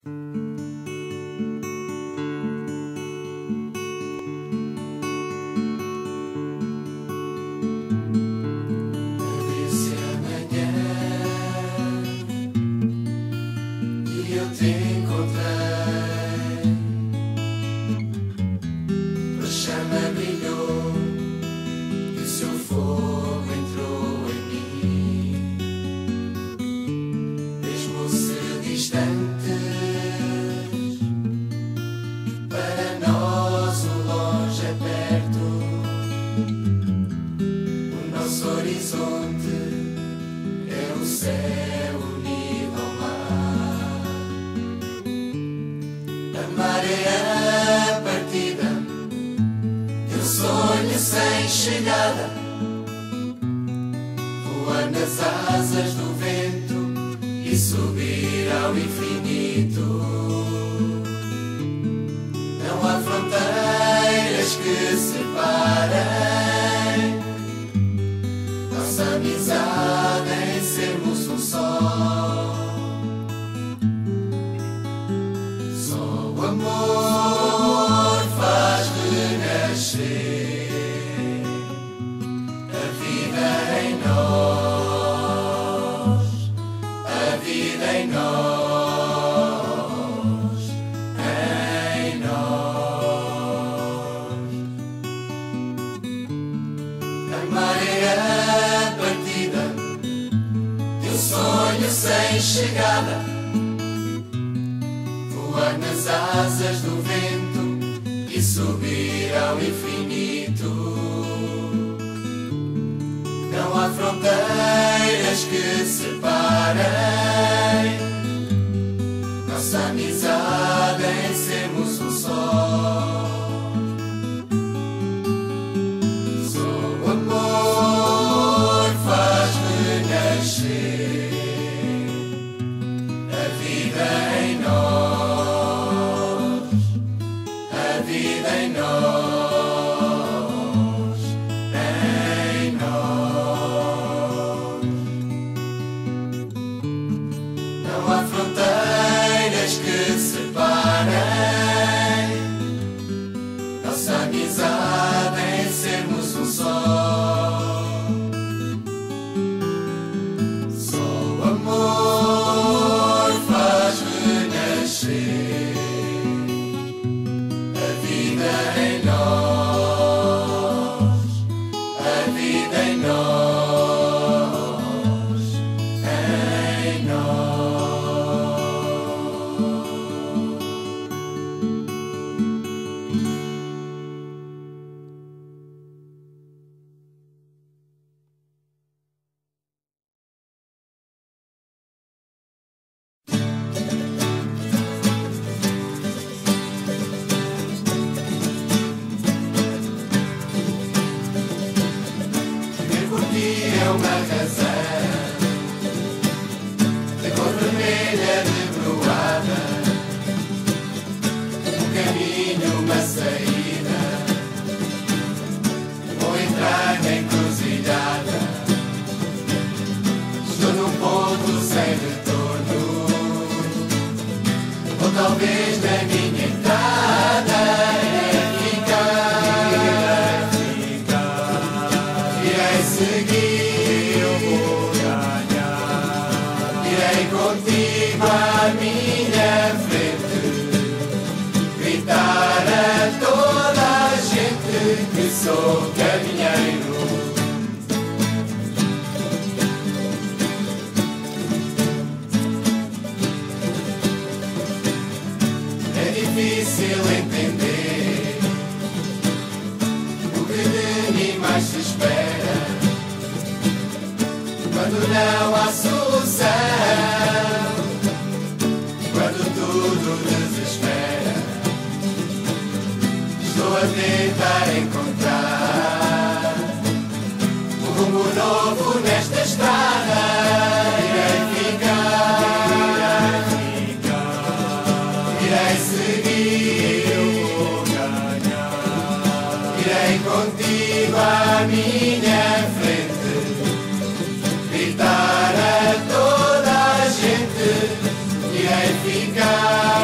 Abriu-se amanhã e eu te encontrei. A chama brilhou e o seu fogo entrou em mim. Mesmo-se distantes, para nós o longe é perto. O nosso horizonte é o céu unido ao mar. Amar é a partida, teu sonho sem chegada. Voar nas asas do vento e subir ao infinito. Não há fronteiras que separem nossa amizade em sermos um só. Só o amor faz renascer a vida em nós, a vida em nós, em nós. Amar é a partida, teu sonho sem chegada. Voar nas asas do vento e subir ao infinito. Não há fronteiras que separem nossa amizade em sermos um só. Só o amor faz renascer a vida em nós, a vida em nós, em nós. Não há fronteiras que separem nossa amizade em sermos um só. Só o amor faz renascer a vida em nós, a vida em nós, em nós. Viver por ti é uma razão, de cor vermelha debruada, um caminho, uma saída, vou entrar na encruzilhada. Estou num ponto sem retorno, ou talvez na minha entrada. Irei seguir, eu vou ganhar. Irei contigo à minha frente, gritar a toda a gente que sou caminheiro. É difícil entender o que de mim mais se espera quando não há solução, quando tudo desespera. Estou a tentar encontrar um rumo novo nesta estrada. Irei ficar, irei seguir, eu vou ganhar. Irei contigo à minha frente, gritar a toda a gente. Irei ficar.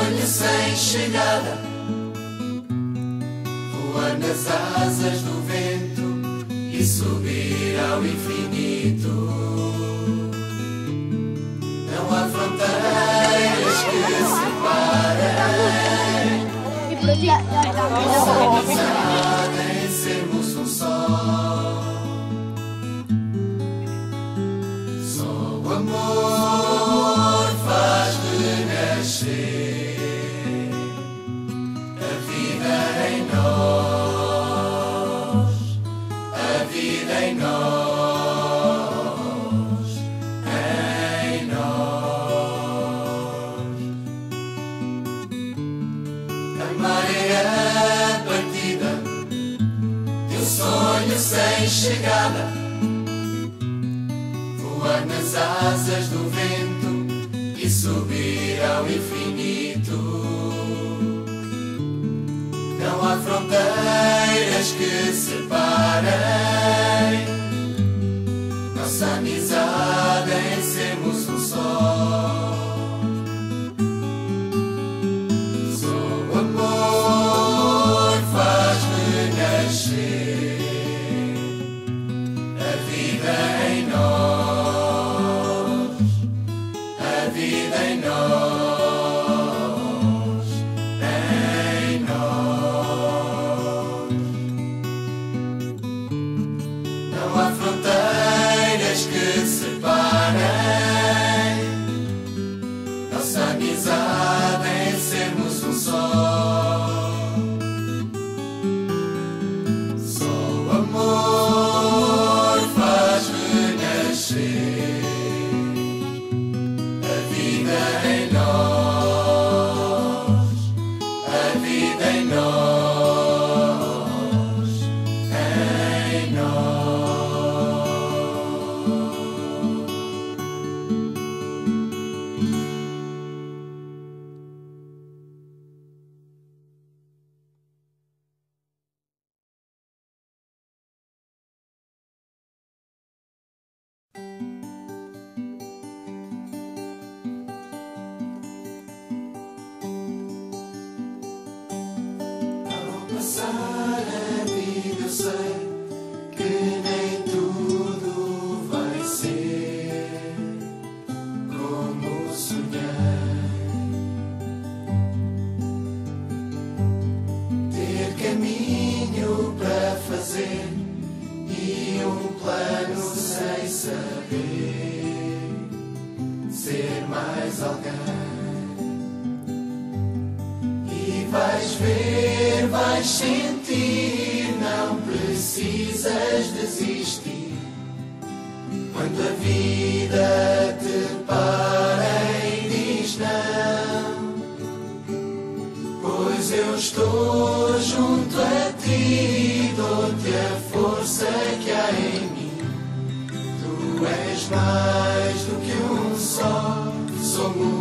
sonho sem chegada, voar nas asas do vento e subir ao infinito. Não há fronteiras que separem nossa amizade em sermos um só. Só o amor faz renascer a vida em nós, a vida em nós. Sem chegada, voar nas asas do vento e subir ao infinito. Não há fronteiras que separem nossa amizade em sermos um só. Só o amor faz renascer em nós, a vida em nós, em nós. Não há fronteiras que separem nossa amizade em sermos um só. Só o amor faz renascer a vida em nós, a vida em nós, em nós. Passar a vida eu sei que nem tudo vai ser como sonhei. Ter caminho para fazer e um plano sem saber ser mais alguém. Vais ver, vais sentir, não precisas desistir. Quando a vida te para e diz não, pois eu estou junto a ti, dou-te a força que há em mim. Tu és mais do que um só, somos